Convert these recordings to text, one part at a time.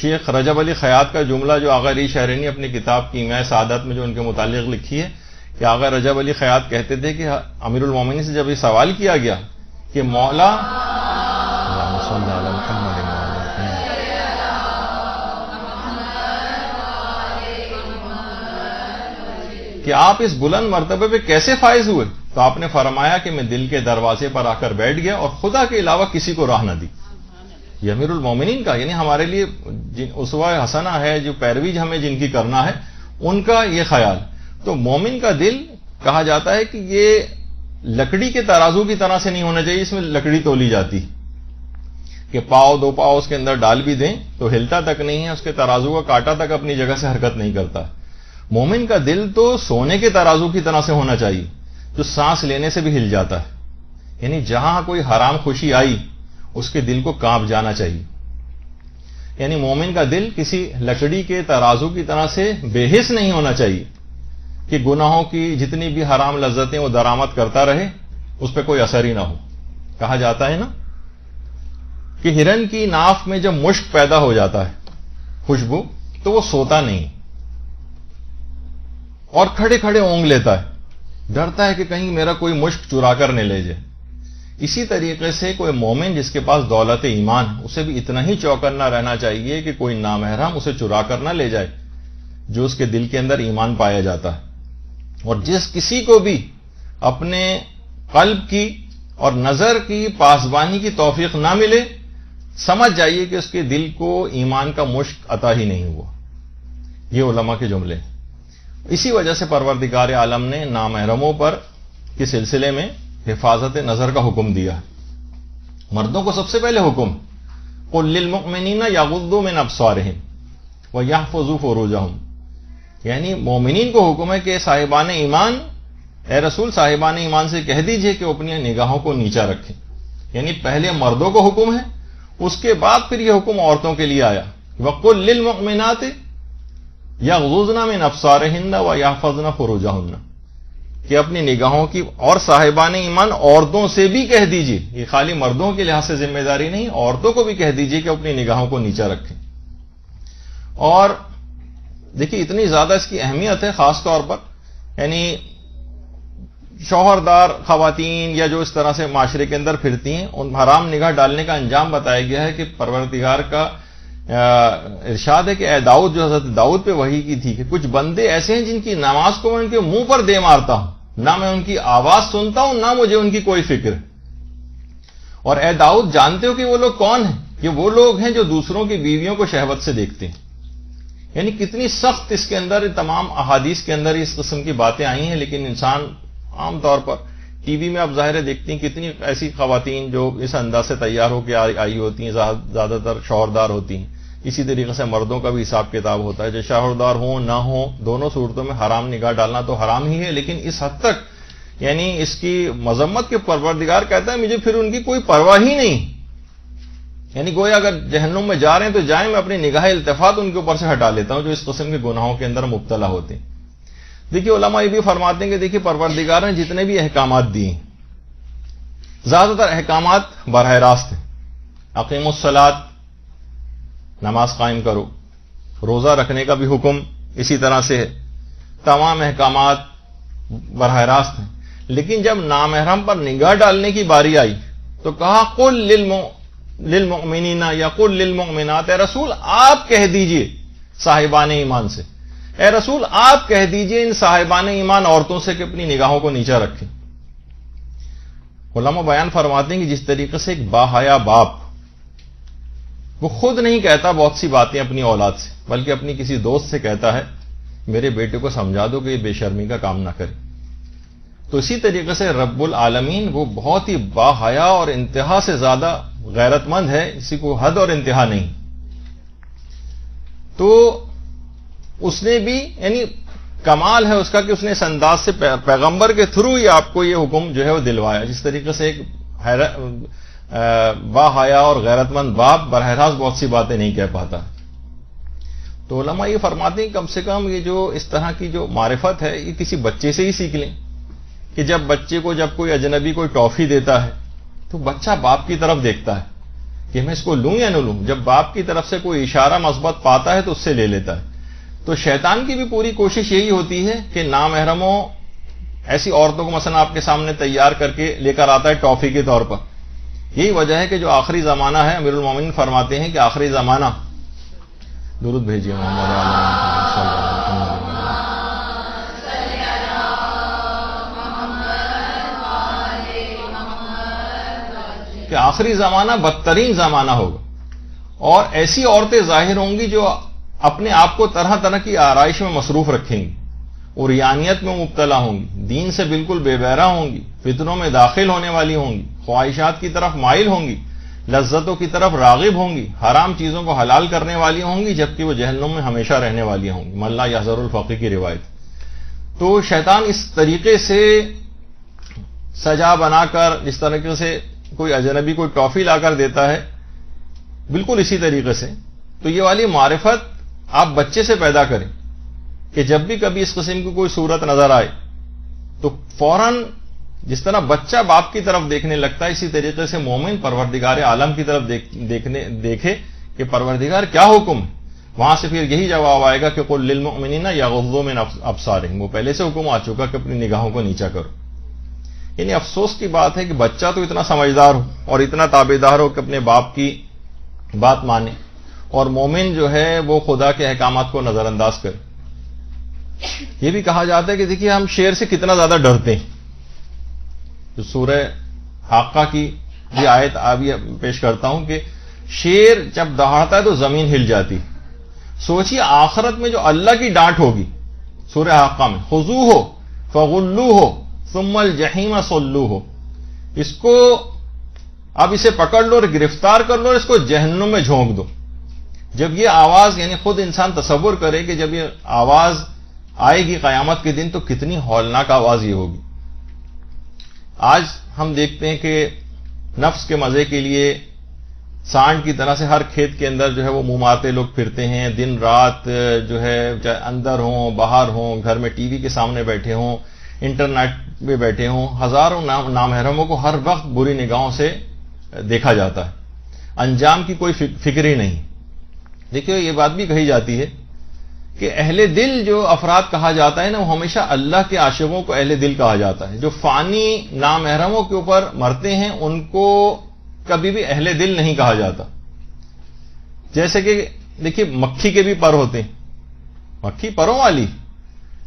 شیخ رجب علی خیاط کا جملہ جو آغا علی شہرینی اپنی کتاب کیمیائے سعادت میں جو ان کے متعلق لکھی ہے کہ آغا رجب علی خیاط کہتے تھے کہ امیر المومنین سے جب یہ سوال کیا گیا کہ مولا کہ آپ اس بلند مرتبے پہ کیسے فائز ہوئے، تو آپ نے فرمایا کہ میں دل کے دروازے پر آ کر بیٹھ گیا اور خدا کے علاوہ کسی کو راہ نہ دی. یہ امیر المومنین کا، یعنی ہمارے لیے اسوہ حسنہ ہے، جو پیروی ہمیں جن کی کرنا ہے، ان کا یہ خیال. تو مومن کا دل کہا جاتا ہے کہ یہ لکڑی کے ترازو کی طرح سے نہیں ہونا چاہیے، اس میں لکڑی تولی جاتی کہ پاؤ دو پاؤ اس کے اندر ڈال بھی دیں تو ہلتا تک نہیں ہے، اس کے ترازو کا کانٹا تک اپنی جگہ سے حرکت نہیں کرتا. مومن کا دل تو سونے کے ترازو کی طرح سے ہونا چاہیے جو سانس لینے سے بھی ہل جاتا ہے، یعنی جہاں کوئی حرام خوشی آئی اس کے دل کو کانپ جانا چاہیے. یعنی مومن کا دل کسی لکڑی کے ترازو کی طرح سے بے حس نہیں ہونا چاہیے کہ گناہوں کی جتنی بھی حرام لذتیں وہ درآمد کرتا رہے، اس پہ کوئی اثر ہی نہ ہو. کہا جاتا ہے نا کہ ہرن کی ناف میں جب مشک پیدا ہو جاتا ہے، خوشبو، تو وہ سوتا نہیں اور کھڑے کھڑے اونگ لیتا ہے، ڈرتا ہے کہ کہیں میرا کوئی مشک چرا کر نہ لے جائے. اسی طریقے سے کوئی مومن جس کے پاس دولت ایمان، اسے بھی اتنا ہی چوکنا رہنا چاہیے کہ کوئی نامحرم اسے چرا کر نہ لے جائے جو اس کے دل کے اندر ایمان پایا جاتا ہے. اور جس کسی کو بھی اپنے قلب کی اور نظر کی پاسبانی کی توفیق نہ ملے، سمجھ جائیے کہ اس کے دل کو ایمان کا مشک عطا ہی نہیں ہوا. یہ علماء کے جملے. اسی وجہ سے پروردگار عالم نے نامحرموں پر کے سلسلے میں حفاظت نظر کا حکم دیا. مردوں کو سب سے پہلے حکم قل للمؤمنین یغضوا من ابصارہم ویحفظوا فروجہم، یعنی مومنین کو حکم ہے کہ صاحبان ایمان، اے رسول صاحبان ایمان سے کہہ دیجئے کہ اپنی نگاہوں کو نیچا رکھیں. یعنی پہلے مردوں کو حکم ہے، اس کے بعد پھر یہ حکم عورتوں کے لیے آیا وقل للمؤمنات یغضضن من ابصارہن ویحفظن فروجہن، کہ اپنی نگاہوں کی، اور صاحبان ایمان عورتوں سے بھی کہہ دیجئے، یہ خالی مردوں کے لحاظ سے ذمہ داری نہیں، عورتوں کو بھی کہہ دیجئے کہ اپنی نگاہوں کو نیچا رکھیں. اور دیکھیے اتنی زیادہ اس کی اہمیت ہے، خاص طور پر یعنی شوہردار خواتین یا جو اس طرح سے معاشرے کے اندر پھرتی ہیں، ان حرام نگاہ ڈالنے کا انجام بتایا گیا ہے کہ پروردگار کا ارشاد ہے کہ اے داؤد، جو حضرت داؤد پہ وحی کی تھی کہ کچھ بندے ایسے ہیں جن کی نماز کو میں ان کے منہ پر دے مارتا ہوں، نہ میں ان کی آواز سنتا ہوں، نہ مجھے ان کی کوئی فکر. اور اے داؤد جانتے ہو کہ وہ لوگ کون ہیں؟ کہ وہ لوگ ہیں جو دوسروں کی بیویوں کو شہوت سے دیکھتے ہیں. یعنی کتنی سخت اس کے اندر تمام احادیث کے اندر اس قسم کی باتیں آئی ہیں، لیکن انسان عام طور پر ٹی وی میں اب ظاہر دیکھتی ہیں کتنی ایسی خواتین جو اس انداز سے تیار ہو کے آئی ہوتی ہیں، زیادہ تر شوہردار ہوتی ہیں. اسی طریقے سے مردوں کا بھی حساب کتاب ہوتا ہے، جو شوہردار ہوں نہ ہوں، دونوں صورتوں میں حرام نگاہ ڈالنا تو حرام ہی ہے، لیکن اس حد تک یعنی اس کی مذمت کے پروردگار کہتا ہے مجھے پھر ان کی کوئی پرواہ ہی نہیں. یعنی گویا اگر جہنم میں جا رہے ہیں تو جائیں، میں اپنی نگاہ التفات ان کے اوپر سے ہٹا لیتا ہوں جو اس قسم کے گناہوں کے اندر مبتلا ہوتے ہیں. دیکھیے علماء یہ بھی فرماتے ہیں کہ دیکھیے پروردگار نے جتنے بھی احکامات دیے، زیادہ تر احکامات براہ راست ہیں. اقیموا الصلاۃ، نماز قائم کرو. روزہ رکھنے کا بھی حکم اسی طرح سے ہے. تمام احکامات براہ راست ہیں. لیکن جب نامحرم پر نگاہ ڈالنے کی باری آئی تو کہا قل للمؤمنین یا قل للمؤمنات، اے رسول آپ کہہ دیجئے صاحبان ایمان سے، اے رسول آپ کہہ دیجئے ان صاحبان ایمان عورتوں سے کہ اپنی نگاہوں کو نیچا رکھیں. علماء بیان فرماتے ہیں کہ جس طریقے سے ایک باحیا باپ وہ خود نہیں کہتا بہت سی باتیں اپنی اولاد سے، بلکہ اپنی کسی دوست سے کہتا ہے میرے بیٹے کو سمجھا دو کہ یہ بے شرمی کا کام نہ کرے، تو اسی طریقے سے رب العالمین وہ بہت ہی باحیا اور انتہا سے زیادہ غیرت مند ہے، کسی کو حد اور انتہا نہیں. تو اس نے بھی یعنی کمال ہے اس کا کہ اس نے اس انداز سے پیغمبر کے تھرو ہی آپ کو یہ حکم جو ہے وہ دلوایا. جس طریقے سے ایک باحیا اور غیرت مند باپ براہ راست بہت سی باتیں نہیں کہہ پاتا. تو علماء یہ فرماتے ہیں کم سے کم یہ جو اس طرح کی جو معرفت ہے یہ کسی بچے سے ہی سیکھ لیں کہ جب بچے کو جب کوئی اجنبی کوئی ٹافی دیتا ہے تو بچہ باپ کی طرف دیکھتا ہے. کہ میں اس کو لوں یا نہ لوں. جب باپ کی طرف سے کوئی اشارہ مثبت پاتا ہے تو اس سے لے لیتا ہے. تو شیطان کی بھی پوری کوشش یہی ہوتی ہے کہ نامحرموں ایسی عورتوں کو مثلا آپ کے سامنے تیار کر کے لے کر آتا ہے ٹافی کے طور پر. یہی وجہ ہے کہ جو آخری زمانہ ہے، امیر المومنین فرماتے ہیں کہ آخری زمانہ، درود بھیجیے محمد صلی اللہ علیہ وسلم، کہ آخری زمانہ بدترین زمانہ ہوگا اور ایسی عورتیں ظاہر ہوں گی جو اپنے آپ کو طرح طرح کی آرائش میں مصروف رکھیں گی، عریانیت میں مبتلا ہوں گی، دین سے بالکل بے بہرہ ہوں گی، فتنوں میں داخل ہونے والی ہوں گی، خواہشات کی طرف مائل ہوں گی، لذتوں کی طرف راغب ہوں گی، حرام چیزوں کو حلال کرنے والی ہوں گی، جبکہ وہ جہنم میں ہمیشہ رہنے والی ہوں گی. ملا یحذر الفقی کی روایت. تو شیطان اس طریقے سے سجا بنا کر، جس طریقے سے کوئی اجنبی کوئی ٹافی لا کر دیتا ہے، بالکل اسی طریقے سے. تو یہ والی معرفت آپ بچے سے پیدا کریں کہ جب بھی کبھی اس قسم کی کوئی صورت نظر آئے تو فوراً جس طرح بچہ باپ کی طرف دیکھنے لگتا ہے، اسی طریقے سے مومن پروردگار عالم کی طرف دیکھے کہ پروردگار کیا حکم ہے. وہاں سے پھر یہی جواب آئے گا کہ قل للمؤمنین یغضوا من ابصارہم. وہ پہلے سے حکم آ چکا کہ اپنی نگاہوں کو نیچا کرو. یعنی افسوس کی بات ہے کہ بچہ تو اتنا سمجھدار ہو اور اتنا تابعدار ہو کہ اپنے باپ کی بات مانے، اور مومن جو ہے وہ خدا کے احکامات کو نظر انداز کرے. یہ بھی کہا جاتا ہے کہ دیکھیے ہم شیر سے کتنا زیادہ ڈرتے ہیں. جو سورہ حاقہ کی یہ آیت ابھی پیش کرتا ہوں کہ شیر جب دہاڑتا ہے تو زمین ہل جاتی. سوچیے آخرت میں جو اللہ کی ڈانٹ ہوگی سورہ حاقہ میں، خذوہ فغلوہ ثم الجحیم صلوہ. اس کو اب اسے پکڑ لو اور گرفتار کر لو اور اس کو جہنم میں جھونک دو. جب یہ آواز، یعنی خود انسان تصور کرے کہ جب یہ آواز آئے گی قیامت کے دن تو کتنی ہولناک آواز یہ ہوگی. آج ہم دیکھتے ہیں کہ نفس کے مزے کے لیے سانڈ کی طرح سے ہر کھیت کے اندر جو ہے وہ منہ مارتے لوگ پھرتے ہیں. دن رات جو ہے چاہے اندر ہوں باہر ہوں، گھر میں ٹی وی کے سامنے بیٹھے ہوں، انٹرنیٹ پہ بیٹھے ہوں، ہزاروں نامحرموں کو ہر وقت بری نگاہوں سے دیکھا جاتا ہے. انجام کی کوئی فکر ہی نہیں. دیکھیے یہ بات بھی کہی جاتی ہے کہ اہل دل جو افراد کہا جاتا ہے نا، وہ ہمیشہ اللہ کے عاشقوں کو اہل دل کہا جاتا ہے. جو فانی نامحرموں کے اوپر مرتے ہیں ان کو کبھی بھی اہل دل نہیں کہا جاتا. جیسے کہ دیکھیے مکھی کے بھی پر ہوتے ہیں، مکھی پروں والی،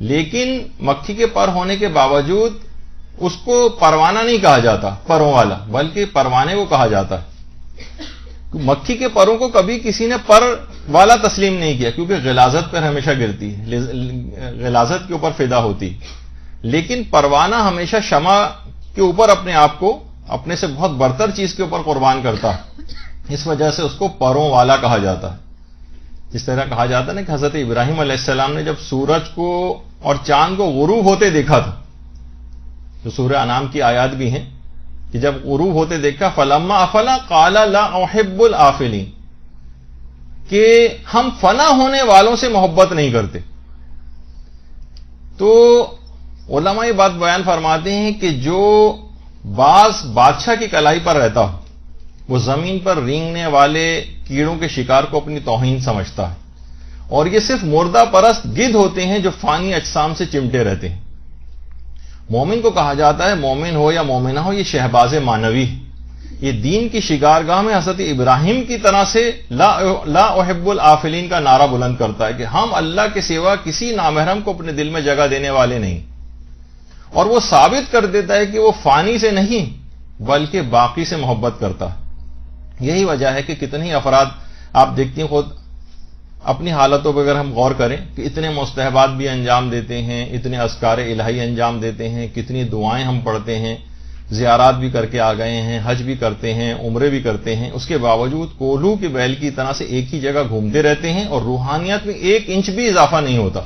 لیکن مکھی کے پر ہونے کے باوجود اس کو پروانہ نہیں کہا جاتا پروں والا، بلکہ پروانے کو کہا جاتا ہے. مکھی کے پروں کو کبھی کسی نے پر والا تسلیم نہیں کیا کیونکہ غلاظت پر ہمیشہ گرتی ہے، غلاظت کے اوپر فدا ہوتی. لیکن پروانہ ہمیشہ شمع کے اوپر اپنے آپ کو اپنے سے بہت برتر چیز کے اوپر قربان کرتا ہے، اس وجہ سے اس کو پروں والا کہا جاتا ہے. جس طرح کہا جاتا ہے نا کہ حضرت ابراہیم علیہ السلام نے جب سورج کو اور چاند کو غروب ہوتے دیکھا تھا، جو سورہ انعام کی آیات بھی ہیں کہ جب غروب ہوتے دیکھا فلما افلا قال لا احب الافلین، کہ ہم فنا ہونے والوں سے محبت نہیں کرتے. تو علماء یہ بات بیان فرماتے ہیں کہ جو باز بادشاہ کی کلائی پر رہتا ہو وہ زمین پر رینگنے والے کیڑوں کے شکار کو اپنی توہین سمجھتا ہے، اور یہ صرف مردہ پرست گدھ ہوتے ہیں جو فانی اجسام سے چمٹے رہتے ہیں. مومن کو کہا جاتا ہے، مومن ہو یا مومنہ ہو، یہ شہباز معنوی، یہ دین کی شکارگاہ میں حضرت ابراہیم کی طرح سے لا احب الافلین کا نعرہ بلند کرتا ہے کہ ہم اللہ کے سوا کسی نامحرم کو اپنے دل میں جگہ دینے والے نہیں. اور وہ ثابت کر دیتا ہے کہ وہ فانی سے نہیں بلکہ باقی سے محبت کرتا ہے. یہی وجہ ہے کہ کتنے ہی افراد آپ دیکھتی ہیں، خود اپنی حالتوں پہ اگر ہم غور کریں کہ اتنے مستحبات بھی انجام دیتے ہیں، اتنے اذکار الہی انجام دیتے ہیں، کتنی دعائیں ہم پڑھتے ہیں، زیارات بھی کر کے آ گئے ہیں، حج بھی کرتے ہیں، عمرے بھی کرتے ہیں، اس کے باوجود کولو کے بیل کی طرح سے ایک ہی جگہ گھومتے رہتے ہیں اور روحانیت میں 1 انچ بھی اضافہ نہیں ہوتا.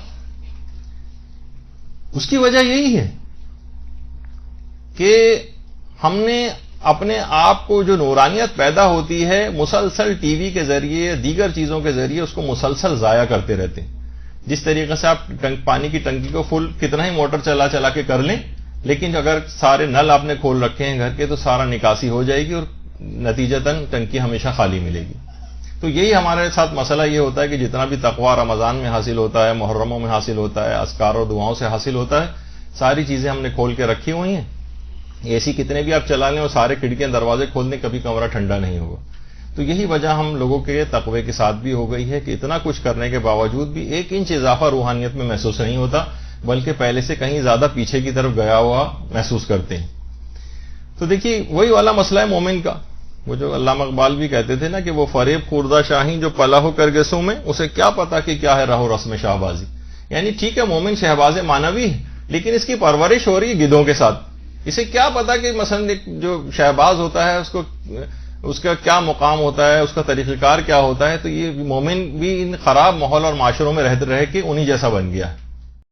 اس کی وجہ یہی ہے کہ ہم نے اپنے آپ کو جو نورانیت پیدا ہوتی ہے مسلسل ٹی وی کے ذریعے دیگر چیزوں کے ذریعے اس کو مسلسل ضائع کرتے رہتے ہیں. جس طریقے سے آپ پانی کی ٹنکی کو فل کتنا ہی موٹر چلا چلا کے کر لیں، لیکن اگر سارے نل آپ نے کھول رکھے ہیں گھر کے تو سارا نکاسی ہو جائے گی اور نتیجتاً ٹنکی ہمیشہ خالی ملے گی. تو یہی ہمارے ساتھ مسئلہ یہ ہوتا ہے کہ جتنا بھی تقویٰ رمضان میں حاصل ہوتا ہے، محرموں میں حاصل ہوتا ہے، اذکار اور دعاؤں سے حاصل ہوتا ہے، ساری چیزیں ہم نے کھول کے رکھی ہوئی ہیں. اے سی کتنے بھی آپ چلا لیں اور سارے کھڑکیاں دروازے کھول دیں، کبھی کمرہ ٹھنڈا نہیں ہوگا. تو یہی وجہ ہم لوگوں کے تقوی کے ساتھ بھی ہو گئی ہے کہ اتنا کچھ کرنے کے باوجود بھی 1 انچ اضافہ روحانیت میں محسوس نہیں ہوتا، بلکہ پہلے سے کہیں زیادہ پیچھے کی طرف گیا ہوا محسوس کرتے ہیں. تو دیکھیے وہی والا مسئلہ ہے مومن کا، وہ جو علامہ اقبال بھی کہتے تھے نا کہ وہ فریب خوردہ شاہین جو پلا ہو کرگسوں میں، اسے کیا پتا کہ کیا ہے رہو رسم شہبازی. یعنی ٹھیک ہے مومن شہباز معنوی ہے، لیکن اس کی پرورش ہو رہی ہے گدھوں کے ساتھ. اسے کیا پتا کہ مثلا ایک جو شہباز ہوتا ہے اس کا کیا مقام ہوتا ہے، اس کا طریقہ کار کیا ہوتا ہے. تو یہ مومن بھی ان خراب ماحول اور معاشروں میں رہ کے انہی جیسا بن گیا ہے.